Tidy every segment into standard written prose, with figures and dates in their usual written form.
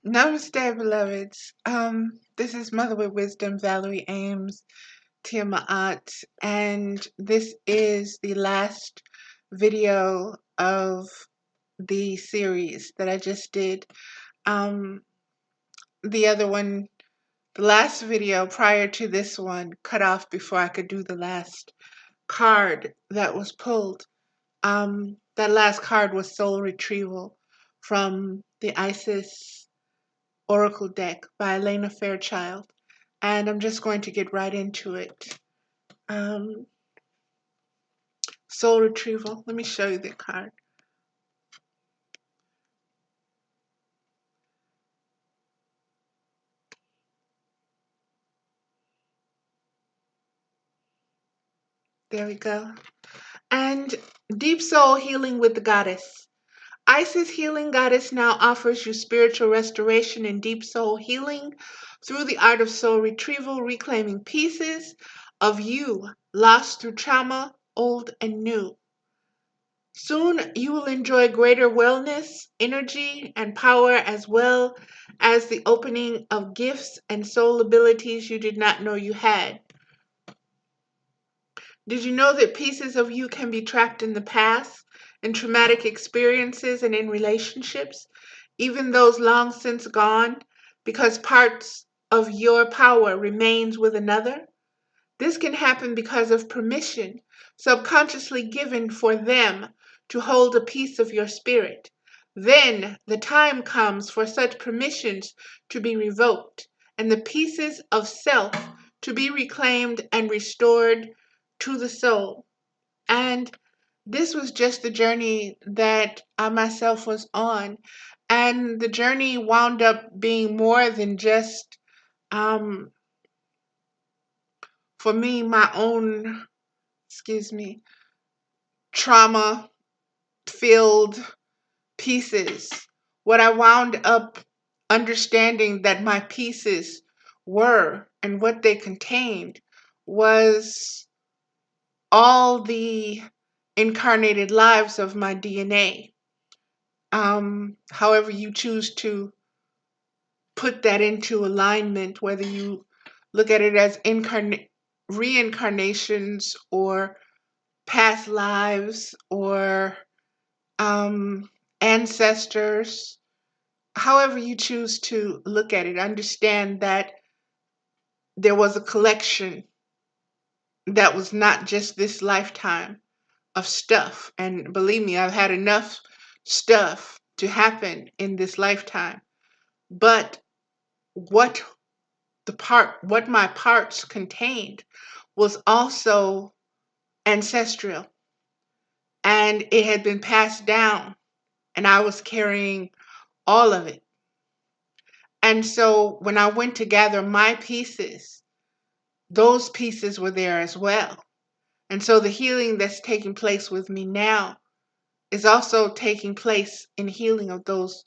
Namaste, beloveds. This is Mother with Wisdom, Valerie Ames, Tiamat, and this is the last video of the series that I just did. The other one, the last video prior to this one, cut off before I could do the last card that was pulled. That last card was Soul Retrieval from the Isis Oracle deck by Elena Fairchild, and I'm just going to get right into it. Soul Retrieval. Let me show you the card. There we go. And Deep Soul Healing with the Goddess. Isis Healing Goddess now offers you spiritual restoration and deep soul healing through the art of soul retrieval, reclaiming pieces of you lost through trauma, old and new. Soon you will enjoy greater wellness, energy, and power, as well as the opening of gifts and soul abilities you did not know you had. Did you know that pieces of you can be trapped in the past, in traumatic experiences, and in relationships, even those long since gone, because parts of your power remains with another? This can happen because of permission subconsciously given for them to hold a piece of your spirit. Then the time comes for such permissions to be revoked and the pieces of self to be reclaimed and restored to the soul. And this was just the journey that I myself was on. And the journey wound up being more than just, for me, my own, trauma filled pieces. What I wound up understanding that my pieces were and what they contained was all the incarnated lives of my DNA. However you choose to put that into alignment, whether you look at it as reincarnations or past lives or ancestors, however you choose to look at it, understand that there was a collection that was not just this lifetime of stuff. And believe me, I've had enough stuff to happen in this lifetime. But what what my parts contained was also ancestral, and it had been passed down, and I was carrying all of it. And so when I went to gather my pieces, those pieces were there as well. And so the healing that's taking place with me now is also taking place in healing of those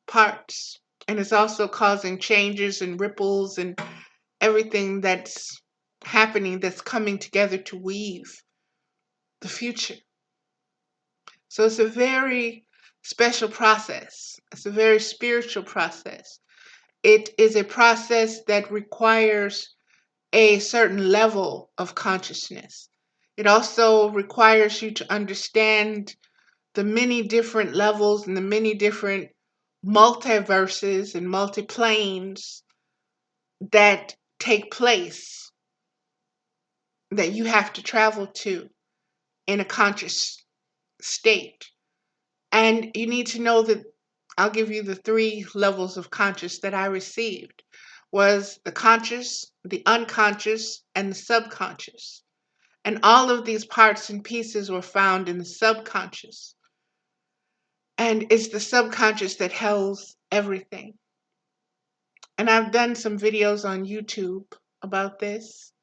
parts. And it's also causing changes and ripples and everything that's happening, that's coming together to weave the future. So it's a very special process. It's a very spiritual process. It is a process that requires a certain level of consciousness. It also requires you to understand the many different levels and the many different multiverses and multiplanes that take place, that you have to travel to in a conscious state. And you need to know that I'll give you the 3 levels of conscious that I received, was the conscious, the unconscious, and the subconscious. And all of these parts and pieces were found in the subconscious. And it's the subconscious that holds everything. And I've done some videos on YouTube about this.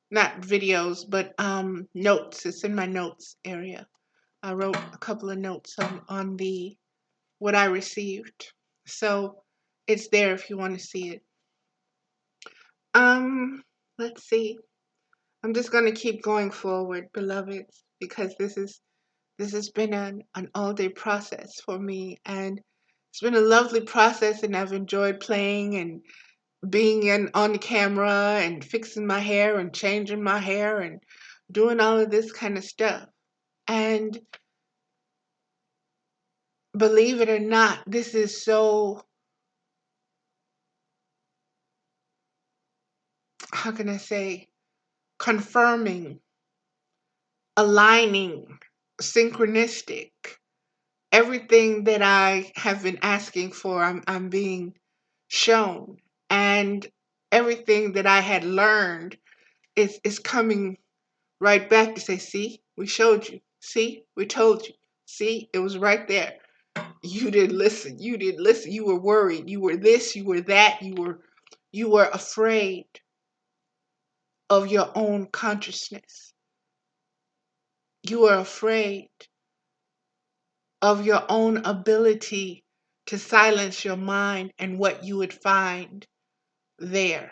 Not videos, but notes. It's in my notes area. I wrote a couple of notes on the what I received. So it's there if you want to see it. Let's see. I'm just going to keep going forward, beloveds, because this has been an all-day process for me, and It's been a lovely process, and I've enjoyed playing and being in on the camera and fixing my hair and changing my hair and doing all of this kind of stuff. And believe it or not, this is so, how can I say, confirming, aligning, synchronistic. Everything that I have been asking for, I'm being shown. And everything that I had learned is coming right back to say, see, we showed you. See, we told you. See, it was right there. You didn't listen. You didn't listen. You were worried. You were this, you were that. You were afraid of your own consciousness. You were afraid of your own ability to silence your mind and what you would find there.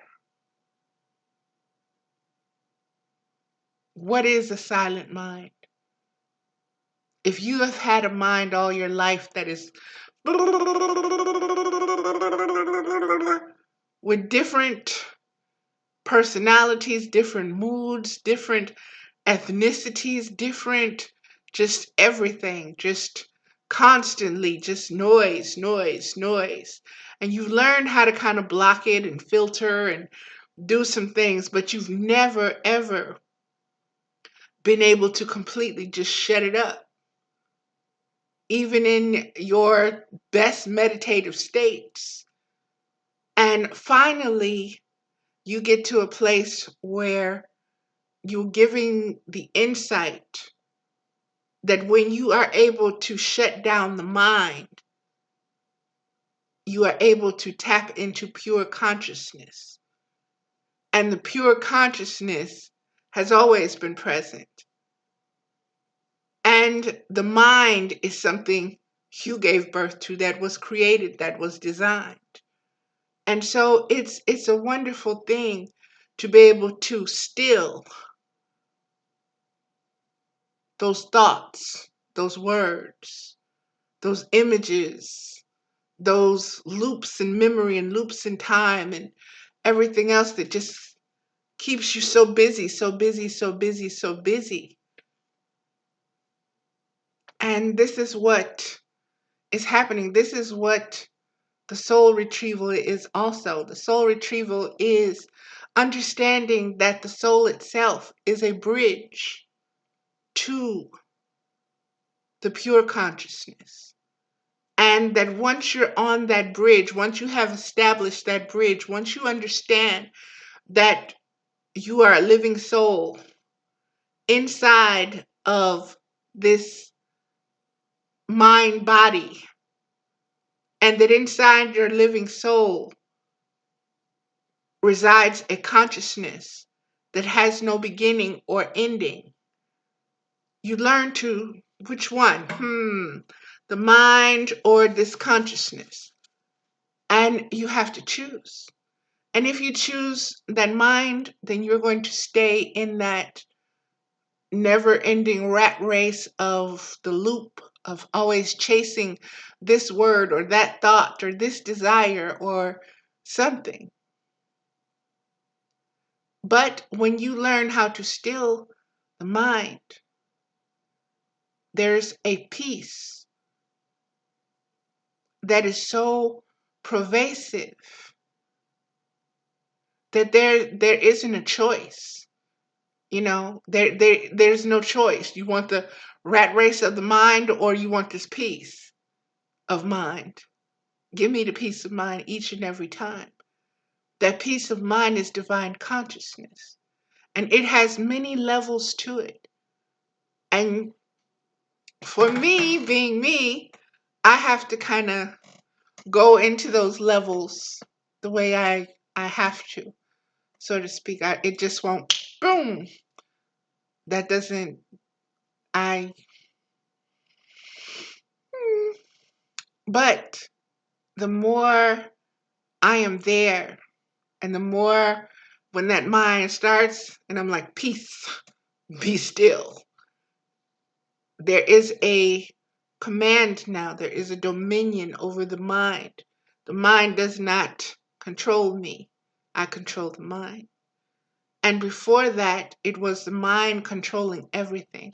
What is a silent mind? If you have had a mind all your life that is with different personalities, different moods, different ethnicities, different just everything, just constantly, just noise, noise, noise. And you've learned how to kind of block it and filter and do some things, but you've never, ever been able to completely just shut it up. Even in your best meditative states. And finally, you get to a place where you're giving the insight that when you are able to shut down the mind, you are able to tap into pure consciousness. And the pure consciousness has always been present. And the mind is something you gave birth to, that was created, that was designed. And so it's a wonderful thing to be able to still those thoughts, those words, those images, those loops in memory and loops in time and everything else that just keeps you so busy, so busy, so busy, so busy. And this is what is happening. This is what the soul retrieval is also. The soul retrieval is understanding that the soul itself is a bridge to the pure consciousness. And that once you're on that bridge, once you have established that bridge, once you understand that you are a living soul inside of this mind body, and that inside your living soul resides a consciousness that has no beginning or ending, you learn to, which one? The mind or this consciousness? And you have to choose. And if you choose that mind, then you're going to stay in that never ending rat race of the loop of always chasing this word or that thought or this desire or something. But when you learn how to still the mind, there's a peace that is so pervasive that there isn't a choice. There's no choice. You want the rat race of the mind, or you want this peace of mind. Give me the peace of mind each and every time. That peace of mind is divine consciousness, and it has many levels to it. And for me, being me, I have to kind of go into those levels the way I have to, so to speak. It just won't, boom. That doesn't, I, but the more I am there, and the more when that mind starts, and I'm like, peace, be still, there is a command now. There is a dominion over the mind. The mind does not control me. I control the mind. And before that, it was the mind controlling everything,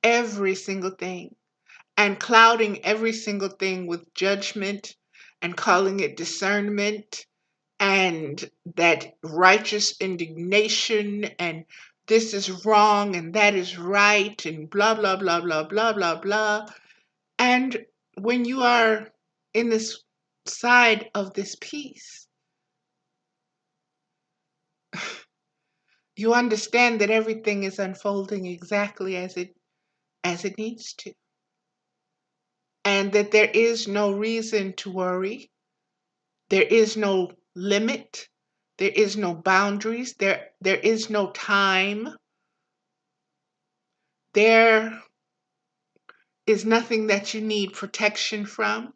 every single thing, and clouding every single thing with judgment and calling it discernment and that righteous indignation and this is wrong and that is right and blah, blah, blah, blah, blah, blah, blah. And when you are in this side of this peace, you understand that everything is unfolding exactly as it needs to, and that there is no reason to worry. There is no limit. There is no boundaries. There is no time. There is nothing that you need protection from.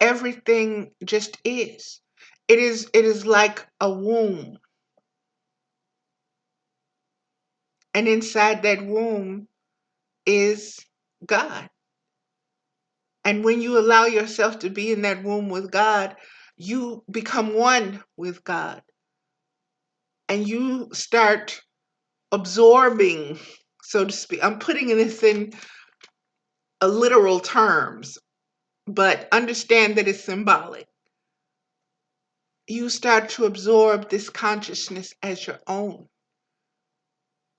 Everything just is. It is like a womb. And inside that womb is God. And when you allow yourself to be in that womb with God, you become one with God. And you start absorbing, so to speak. I'm putting this in a literal terms, but understand that it's symbolic. You start to absorb this consciousness as your own.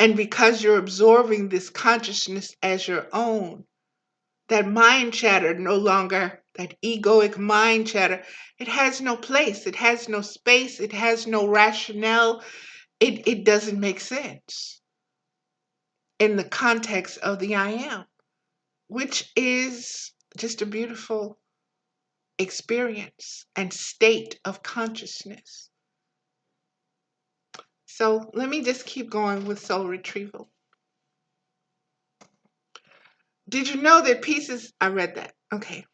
And because you're absorbing this consciousness as your own, that mind chatter no longer, that egoic mind chatter, it has no place, it has no space, it has no rationale, it doesn't make sense in the context of the I am, which is just a beautiful experience and state of consciousness. So let me just keep going with soul retrieval. Did you know that pieces, I read that, okay.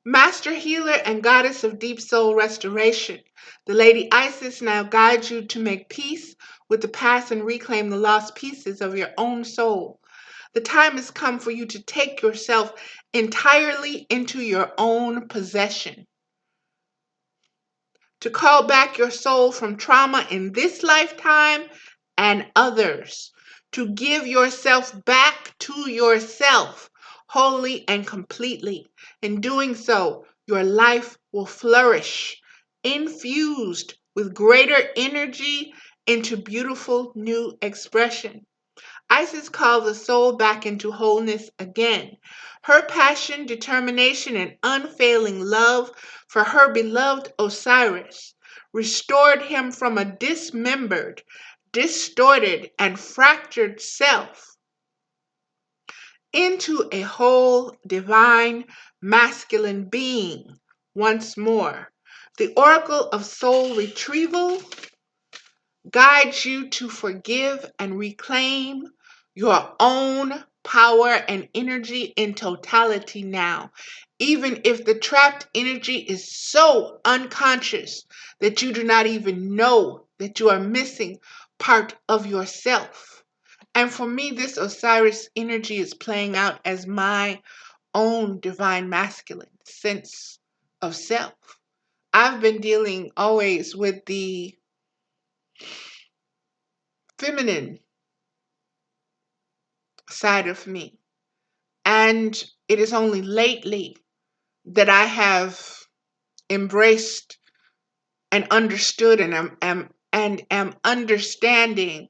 Master healer and goddess of deep soul restoration, the Lady Isis now guides you to make peace with the past and reclaim the lost pieces of your own soul. The time has come for you to take yourself entirely into your own possession, to call back your soul from trauma in this lifetime and others, to give yourself back to yourself wholly and completely. In doing so, your life will flourish, infused with greater energy into beautiful new expression. Isis calls the soul back into wholeness again. Her passion, determination, and unfailing love for her beloved Osiris restored him from a dismembered, distorted, and fractured self into a whole, divine, masculine being once more. The Oracle of Soul Retrieval guides you to forgive and reclaim your own power and energy in totality now. Even if the trapped energy is so unconscious that you do not even know that you are missing part of yourself. And for me, this Osiris energy is playing out as my own divine masculine sense of self. I've been dealing always with the feminine side of me. And it is only lately that I have embraced and understood and am understanding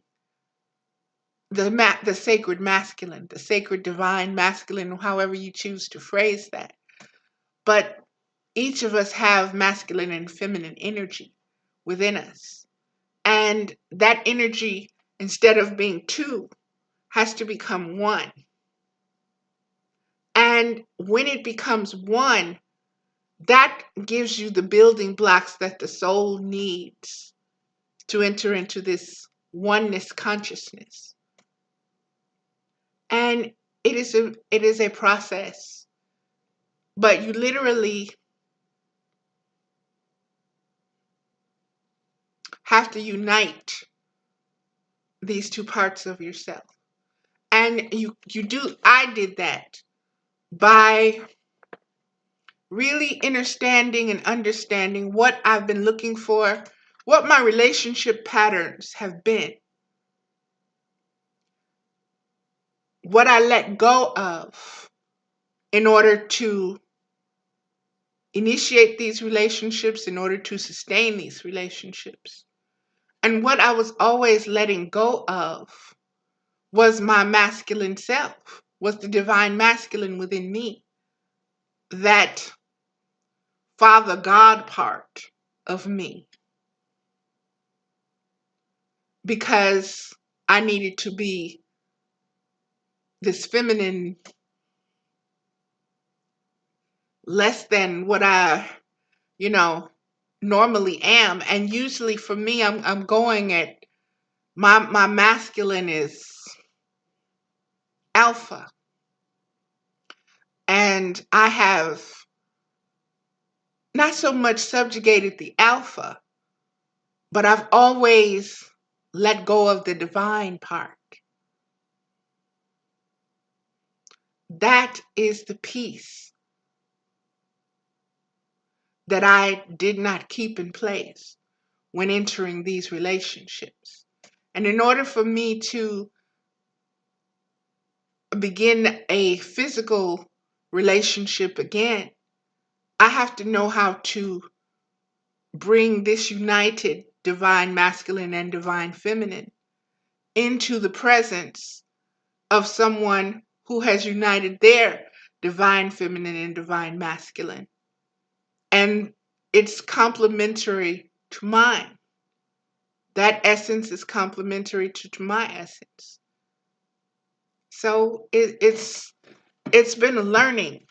the sacred masculine, the sacred divine masculine, however you choose to phrase that. But each of us have masculine and feminine energy within us. And that energy, instead of being two, has to become one. And when it becomes one, that gives you the building blocks that the soul needs to enter into this oneness consciousness. And it is a process, but you literally have to unite these two parts of yourself. And I did that by really understanding and understanding what I've been looking for, what my relationship patterns have been, what I let go of in order to initiate these relationships, in order to sustain these relationships. And what I was always letting go of was my masculine self, was the divine masculine within me, that Father God part of me, because I needed to be this feminine, less than what I, you know, normally am. And usually for me, I'm going at my masculine is alpha. And I have not so much subjugated the alpha, but I've always let go of the divine part. That is the piece that I did not keep in place when entering these relationships. And in order for me to begin a physical relationship again, I have to know how to bring this united divine masculine and divine feminine into the presence of someone who has united their divine feminine and divine masculine. And it's complementary to mine. That essence is complementary to my essence. So it's been a learning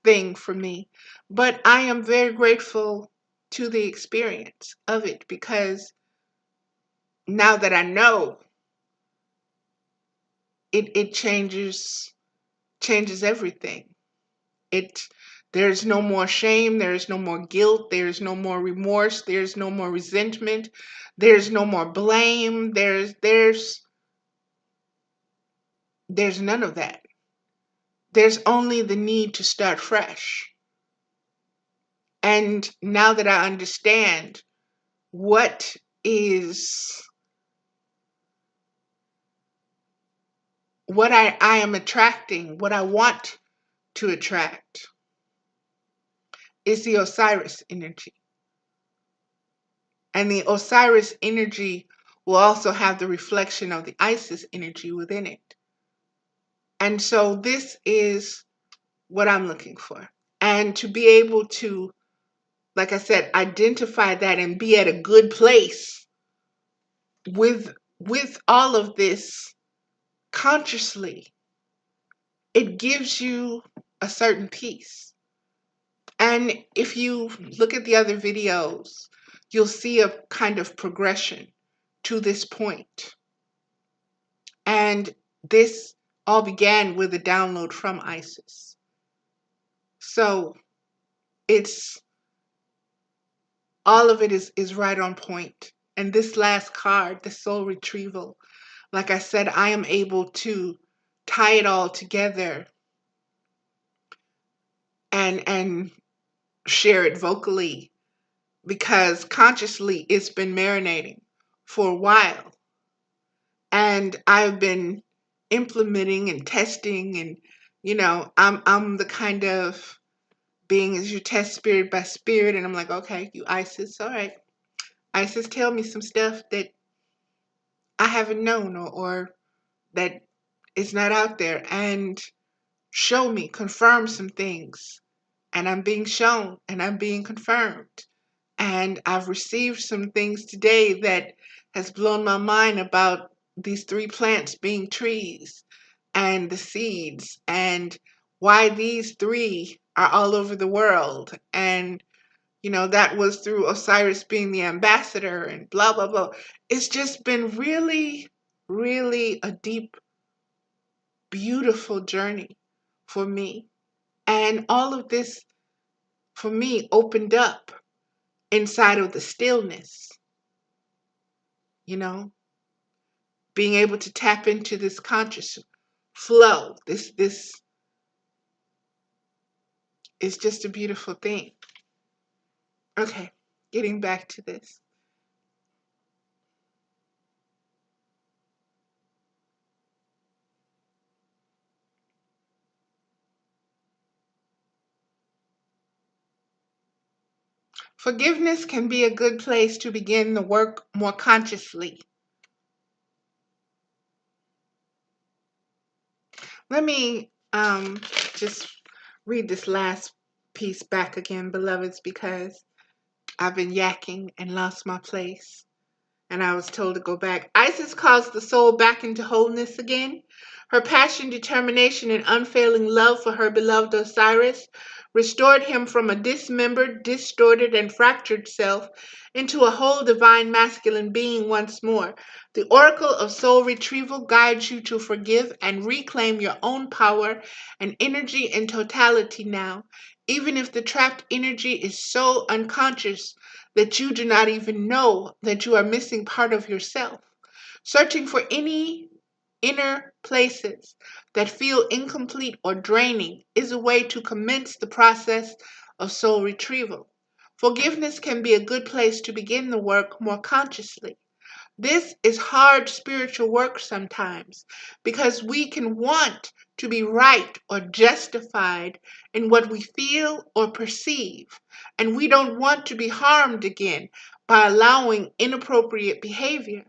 thing for me, but I am very grateful to the experience of it, because now that I know, it changes everything. It There's no more shame, there's no more guilt, there's no more remorse, there's no more resentment, there's no more blame, there's none of that. There's only the need to start fresh. And now that I understand what is what I am attracting, what I want to attract, is the Osiris energy. And the Osiris energy will also have the reflection of the Isis energy within it. And so this is what I'm looking for. And to be able to, like I said, identify that and be at a good place with all of this consciously, it gives you a certain peace. And if you look at the other videos, you'll see a kind of progression to this point. And this all began with a download from Isis. So it's all of it is right on point. And this last card, the soul retrieval, like I said, I am able to tie it all together and share it vocally, because consciously it's been marinating for a while. And I've been implementing and testing, and I'm the kind of being as you test spirit by spirit, and I'm like, okay, you Isis, all right. Isis, tell me some stuff that I haven't known, or that is not out there, and show me, confirm some things. And I'm being shown and I'm being confirmed. And I've received some things today that has blown my mind about these three plants being trees and the seeds, and why these three are all over the world. And, that was through Osiris being the ambassador and blah, blah, blah. It's just been really, really a deep, beautiful journey for me. And all of this, for me, opened up inside of the stillness, you know? being able to tap into this conscious flow. This is just a beautiful thing. Okay, getting back to this. Forgiveness can be a good place to begin the work more consciously. Let me just read this last piece back again, beloveds, because I've been yakking and lost my place. And I was told to go back. Isis calls the soul back into wholeness again. Her passion, determination, and unfailing love for her beloved Osiris restored him from a dismembered, distorted, and fractured self into a whole divine masculine being once more. The oracle of soul retrieval guides you to forgive and reclaim your own power and energy in totality now, even if the trapped energy is so unconscious that you do not even know that you are missing part of yourself. Searching for any inner places that feel incomplete or draining is a way to commence the process of soul retrieval. Forgiveness can be a good place to begin the work more consciously. This is hard spiritual work sometimes because we can want to be right or justified in what we feel or perceive, and we don't want to be harmed again by allowing inappropriate behavior.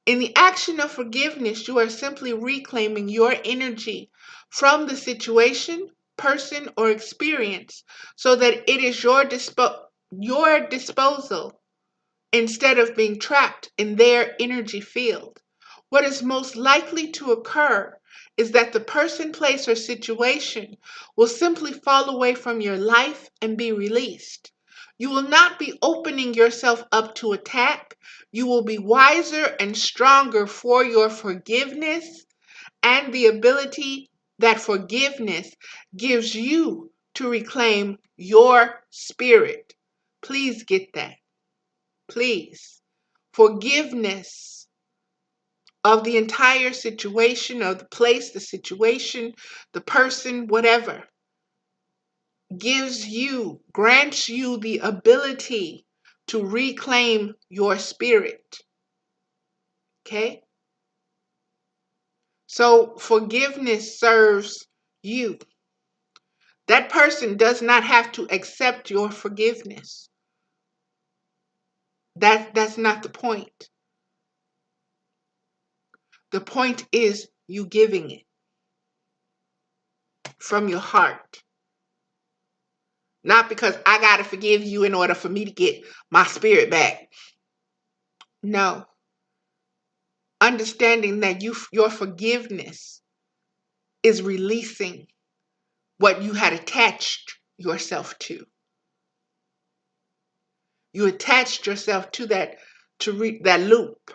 In the action of forgiveness, you are simply reclaiming your energy from the situation, person, or experience so that it is your disposal instead of being trapped in their energy field. What is most likely to occur is that the person, place, or situation will simply fall away from your life and be released. You will not be opening yourself up to attack. You will be wiser and stronger for your forgiveness and the ability that forgiveness gives you to reclaim your spirit. Please get that. Please. Forgiveness of the entire situation, of the place, the situation, the person, whatever, grants you the ability to reclaim your spirit. Okay? So forgiveness serves you. That person does not have to accept your forgiveness. That's not the point. The point is you giving it from your heart. Not because I got to forgive you in order for me to get my spirit back. No. Understanding that your forgiveness is releasing what you had attached yourself to. You attached yourself to that that loop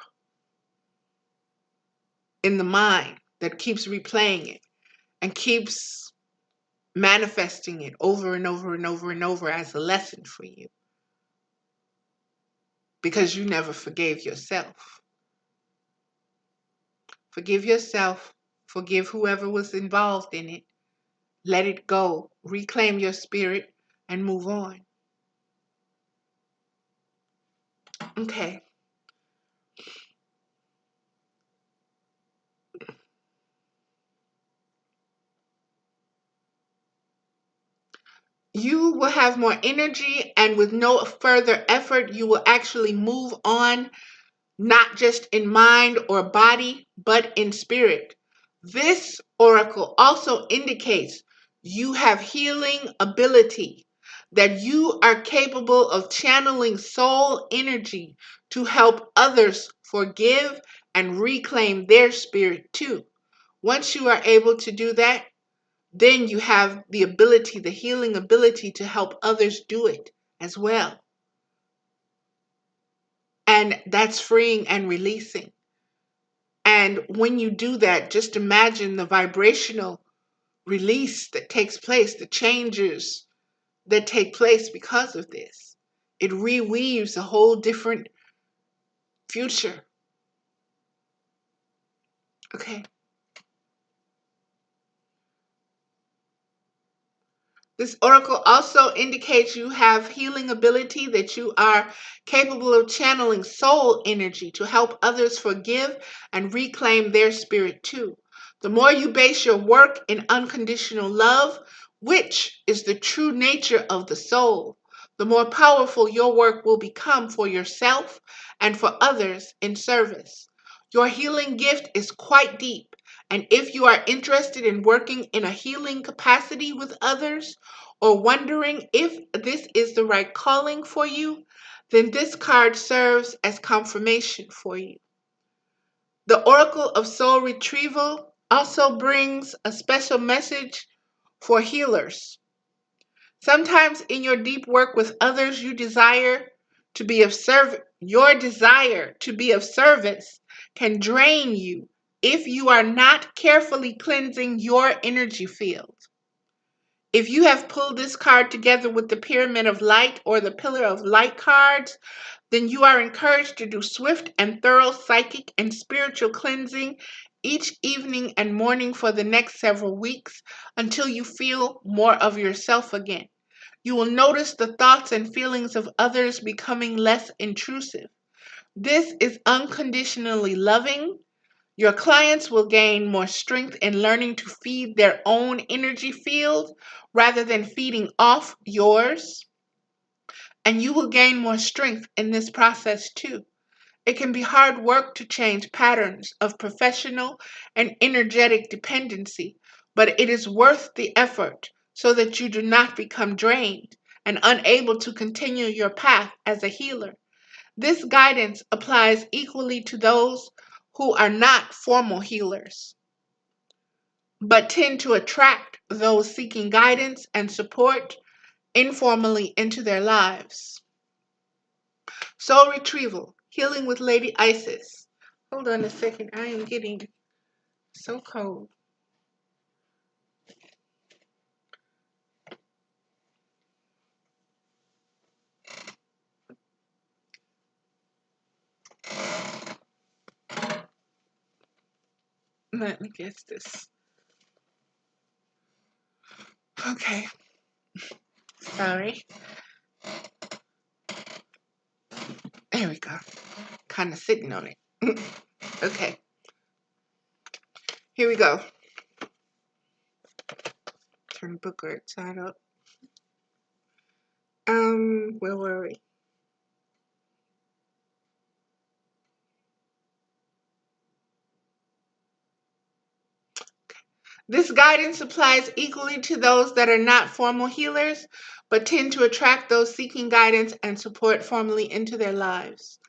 in the mind that keeps replaying it and keeps manifesting it over and over and over and over as a lesson for you because you never forgave yourself. Forgive yourself, forgive whoever was involved in it, let it go, reclaim your spirit, and move on. Okay. You will have more energy, and with no further effort, you will actually move on, not just in mind or body, but in spirit. This oracle also indicates you have healing ability, that you are capable of channeling soul energy to help others forgive and reclaim their spirit too. Once you are able to do that, then you have the ability, the healing ability to help others do it as well. And that's freeing and releasing. And when you do that, just imagine the vibrational release that takes place, the changes that take place because of this. It reweaves a whole different future Okay. This oracle also indicates you have healing ability, that you are capable of channeling soul energy to help others forgive and reclaim their spirit too. The more you base your work in unconditional love, which is the true nature of the soul, the more powerful your work will become for yourself and for others in service. Your healing gift is quite deep, and if you are interested in working in a healing capacity with others, or wondering if this is the right calling for you, then this card serves as confirmation for you. The Oracle of Soul Retrieval also brings a special message for healers. Sometimes in your deep work with others, your desire to be of service can drain you if you are not carefully cleansing your energy field. If you have pulled this card together with the Pyramid of Light or the Pillar of Light cards, then you are encouraged to do swift and thorough psychic and spiritual cleansing each evening and morning for the next several weeks until you feel more of yourself again. You will notice the thoughts and feelings of others becoming less intrusive. This is unconditionally loving. Your clients will gain more strength in learning to feed their own energy field rather than feeding off yours. And you will gain more strength in this process too. It can be hard work to change patterns of professional and energetic dependency, but it is worth the effort so that you do not become drained and unable to continue your path as a healer. This guidance applies equally to those who are not formal healers, but tend to attract those seeking guidance and support informally into their lives. Soul Retrieval, Healing with Lady Isis. Hold on a second, I am getting so cold. Let me guess this. Okay, sorry. There we go. Kind of sitting on it. Okay, here we go. Turn the book right side up. Where were we? This guidance applies equally to those that are not formal healers, but tend to attract those seeking guidance and support formally into their lives.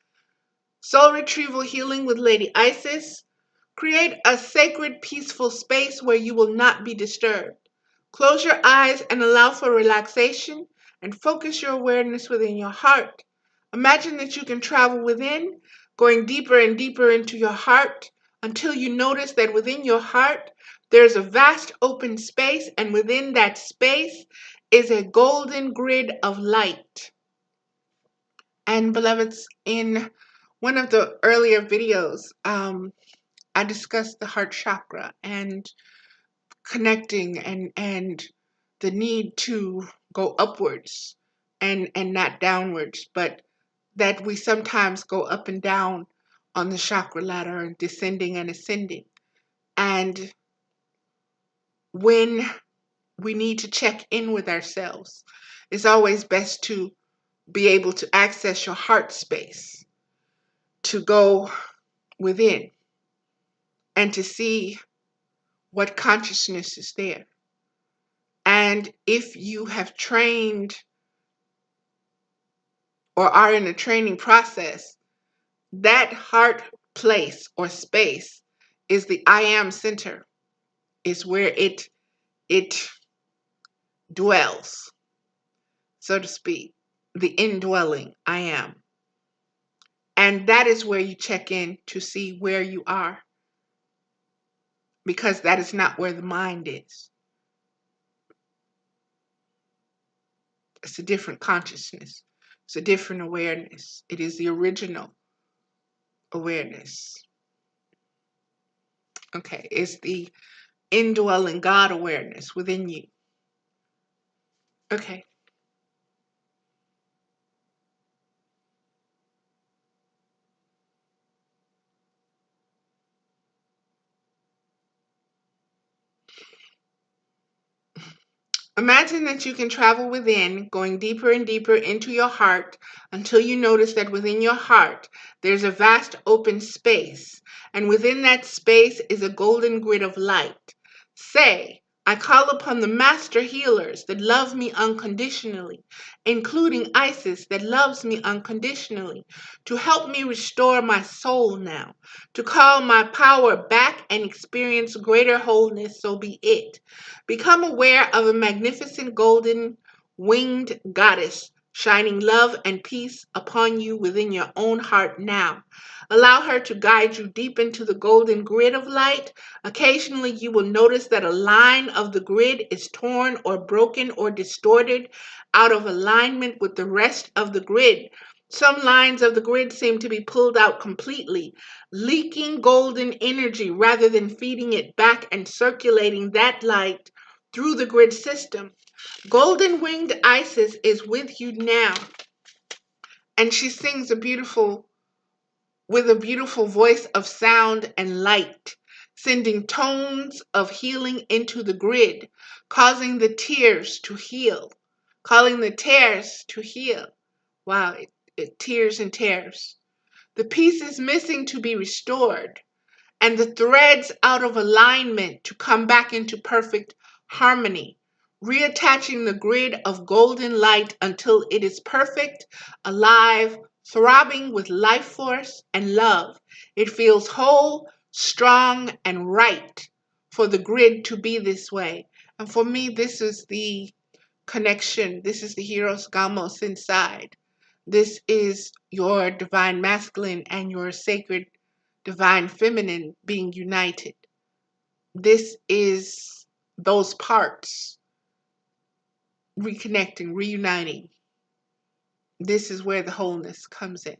Soul Retrieval, Healing with Lady Isis. Create a sacred, peaceful space where you will not be disturbed. Close your eyes and allow for relaxation and focus your awareness within your heart. Imagine that you can travel within, going deeper and deeper into your heart until you notice that within your heart there's a vast open space, and within that space is a golden grid of light. And beloveds, in one of the earlier videos, I discussed the heart chakra and connecting and the need to go upwards and not downwards, but that we sometimes go up and down on the chakra ladder, descending and ascending. And when we need to check in with ourselves, it's always best to be able to access your heart space, to go within and to see what consciousness is there. And if you have trained or are in a training process, that heart place or space is the I am center, is where it dwells, so to speak, the indwelling I am. And that is where you check in to see where you are, because that is not where the mind is. It's a different consciousness. It's a different awareness. It is the original awareness. Okay, it's the indwelling God awareness within you. Okay. Imagine that you can travel within, going deeper and deeper into your heart until you notice that within your heart there's a vast open space, and within that space is a golden grid of light. Say, I call upon the master healers that love me unconditionally, including Isis that loves me unconditionally, to help me restore my soul now, to call my power back and experience greater wholeness, so be it. Become aware of a magnificent golden winged goddess shining love and peace upon you within your own heart now. Allow her to guide you deep into the golden grid of light. Occasionally, you will notice that a line of the grid is torn or broken or distorted out of alignment with the rest of the grid. Some lines of the grid seem to be pulled out completely, leaking golden energy rather than feeding it back and circulating that light through the grid system. Golden winged Isis is with you now, and she sings with a beautiful voice of sound and light, sending tones of healing into the grid, causing the tears to heal, calling the tears to heal. Wow, it tears and tears. The pieces missing to be restored, and the threads out of alignment to come back into perfect harmony, reattaching the grid of golden light until it is perfect, alive, throbbing with life force and love. It feels whole, strong, and right for the grid to be this way. And for me, this is the connection. This is the Heroes Gamos inside. This is your divine masculine and your sacred divine feminine being united. This is those parts reconnecting, reuniting. This is where the wholeness comes in.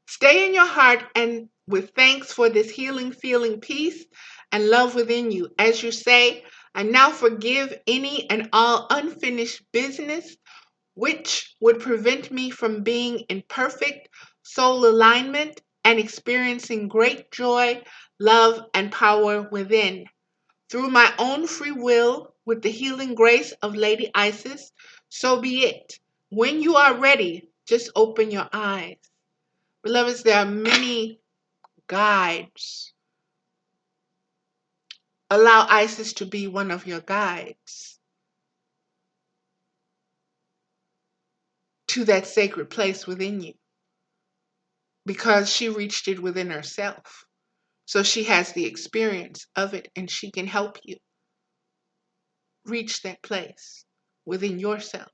Stay in your heart and with thanks for this healing, feeling peace and love within you. As you say, I now forgive any and all unfinished business which would prevent me from being in perfect soul alignment and experiencing great joy, love, and power within. Through my own free will, with the healing grace of Lady Isis, so be it. When you are ready, just open your eyes. Beloveds, there are many guides. Allow Isis to be one of your guides to that sacred place within you, because she reached it within herself. So she has the experience of it, and she can help you reach that place within yourself.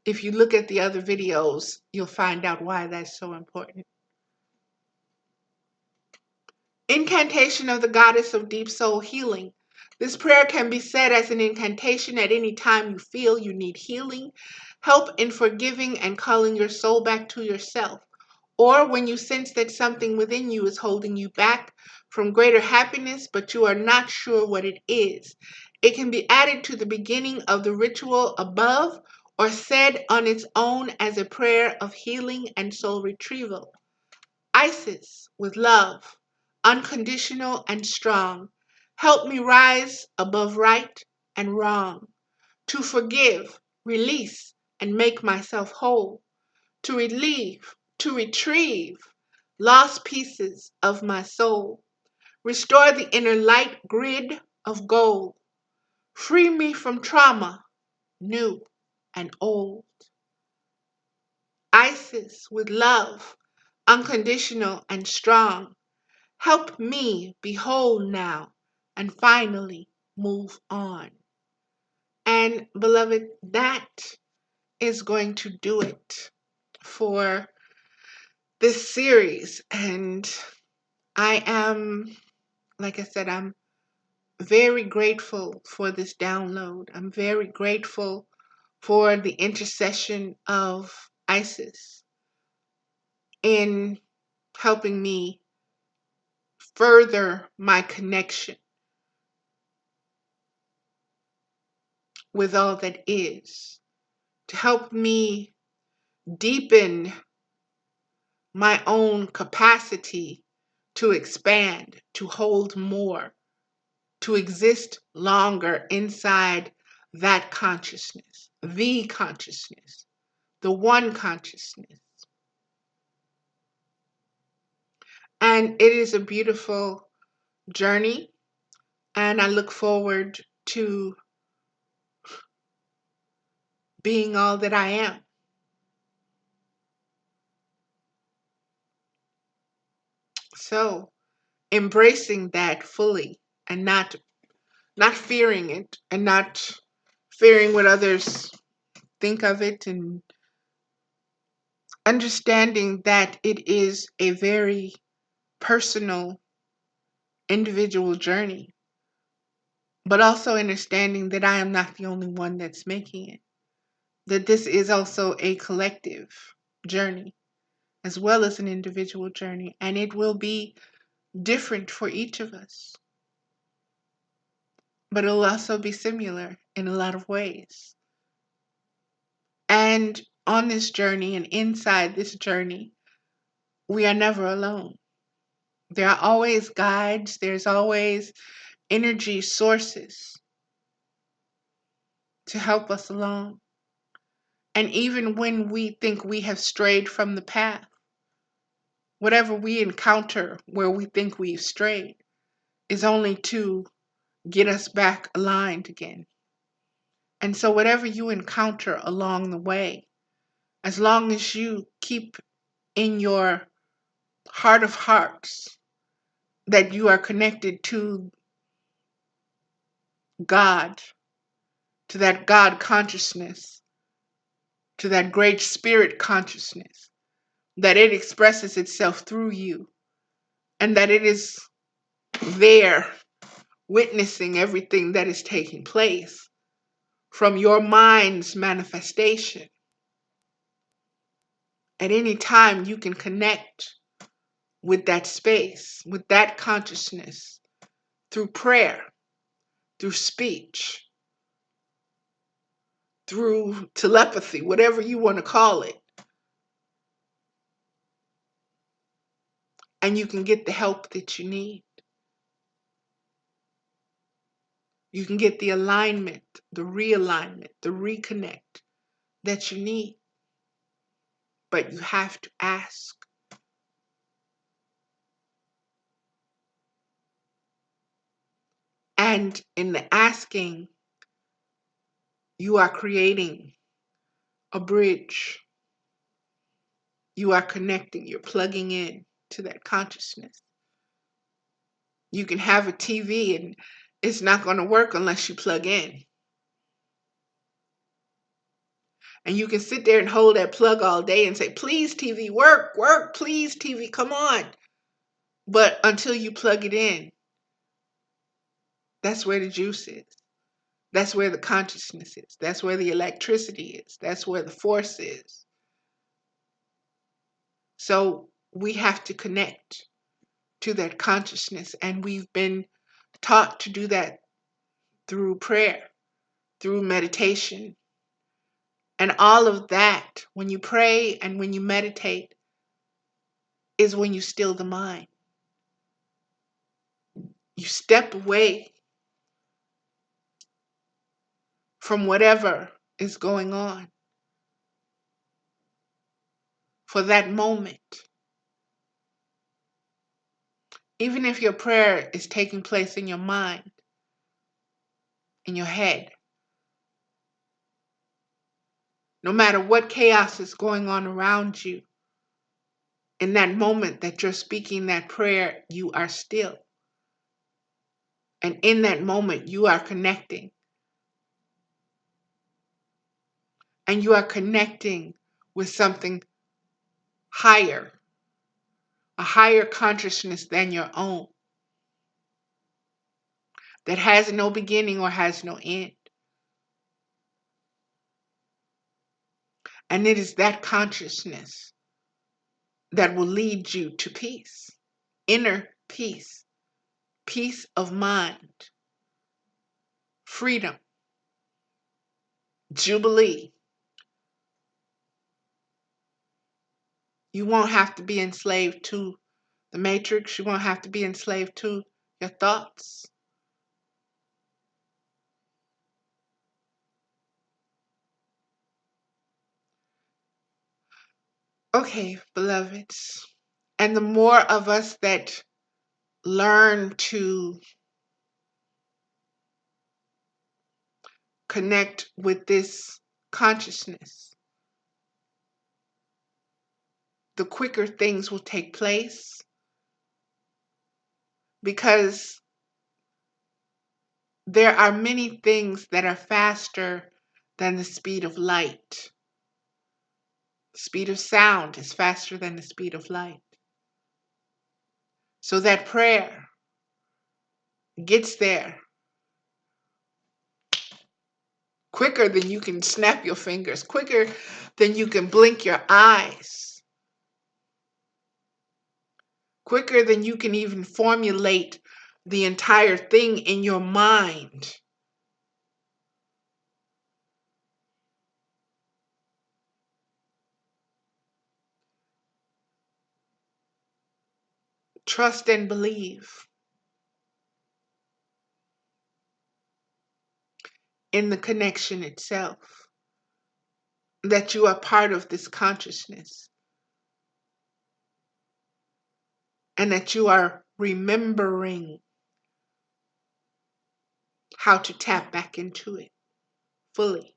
If you look at the other videos, you'll find out why that's so important. Incantation of the Goddess of Deep Soul Healing. This prayer can be said as an incantation at any time you feel you need healing, help in forgiving and calling your soul back to yourself, or when you sense that something within you is holding you back from greater happiness, but you are not sure what it is. It can be added to the beginning of the ritual above or said on its own as a prayer of healing and soul retrieval. Isis, with love, unconditional and strong, help me rise above right and wrong, to forgive, release, and make myself whole, to retrieve lost pieces of my soul, restore the inner light grid of gold, free me from trauma, new and old. Isis, with love, unconditional and strong, help me be whole now and finally move on. And beloved, that is going to do it for this series. And I am, like I said, I'm very grateful for this download. I'm very grateful for the intercession of Isis in helping me further my connection with all that is, to help me deepen my own capacity to expand, to hold more, to exist longer inside that consciousness, the one consciousness. And it is a beautiful journey, and I look forward to being all that I am. So, embracing that fully and not fearing it and not fearing what others think of it, and understanding that it is a very personal, individual journey, but also understanding that I am not the only one that's making it, that this is also a collective journey as well as an individual journey, and it will be different for each of us, but it'll also be similar in a lot of ways. And on this journey and inside this journey, we are never alone. There are always guides, there's always energy sources to help us along. And even when we think we have strayed from the path, whatever we encounter where we think we've strayed is only to get us back aligned again. And so, whatever you encounter along the way, as long as you keep in your heart of hearts that you are connected to God, to that God consciousness, to that great spirit consciousness, that it expresses itself through you, and that it is there witnessing everything that is taking place from your mind's manifestation. At any time, you can connect with that space, with that consciousness, through prayer, through speech, through telepathy, whatever you want to call it. And you can get the help that you need. You can get the alignment, the realignment, the reconnect that you need. But you have to ask. And in the asking, you are creating a bridge. You are connecting, you're plugging in to that consciousness. You can have a TV and it's not going to work unless you plug in. And you can sit there and hold that plug all day and say, please, TV, work, work, please, TV, come on. But until you plug it in, that's where the juice is. That's where the consciousness is. That's where the electricity is. That's where the force is. So we have to connect to that consciousness. And we've been taught to do that through prayer, through meditation. And all of that, when you pray and when you meditate, is when you still the mind. You step away from whatever is going on for that moment. Even if your prayer is taking place in your mind, in your head, no matter what chaos is going on around you, in that moment that you're speaking that prayer, you are still. And in that moment, you are connecting. And you are connecting with something higher, a higher consciousness than your own, that has no beginning or has no end. And it is that consciousness that will lead you to peace, inner peace, peace of mind, freedom, jubilee. You won't have to be enslaved to the matrix. You won't have to be enslaved to your thoughts. Okay, beloveds. And the more of us that learn to connect with this consciousness, the quicker things will take place, because there are many things that are faster than the speed of light. The speed of sound is faster than the speed of light. So that prayer gets there quicker than you can snap your fingers, quicker than you can blink your eyes, quicker than you can even formulate the entire thing in your mind. Trust and believe in the connection itself, that you are part of this consciousness, and that you are remembering how to tap back into it fully.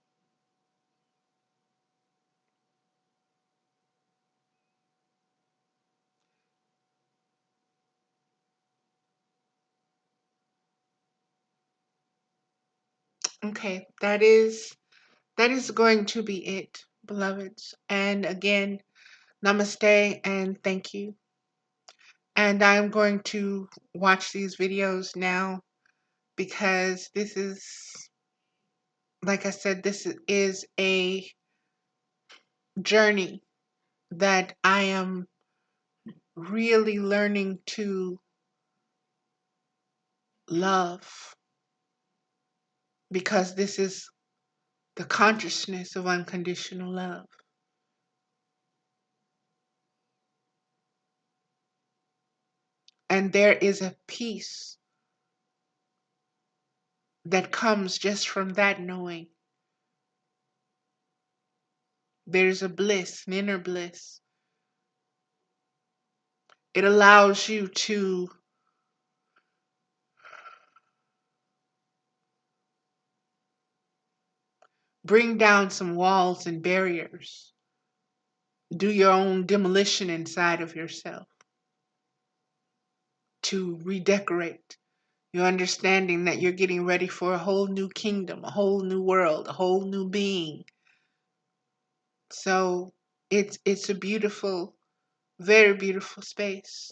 Okay, that is going to be it, beloveds. And again, namaste and thank you. And I'm going to watch these videos now, because this is, like I said, this is a journey that I am really learning to love, because this is the consciousness of unconditional love. And there is a peace that comes just from that knowing. There's a bliss, an inner bliss. It allows you to bring down some walls and barriers, do your own demolition inside of yourself, to redecorate. You're understanding that you're getting ready for a whole new kingdom, a whole new world, a whole new being. So it's a beautiful, very beautiful space.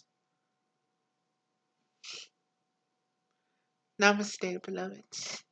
Namaste, beloveds.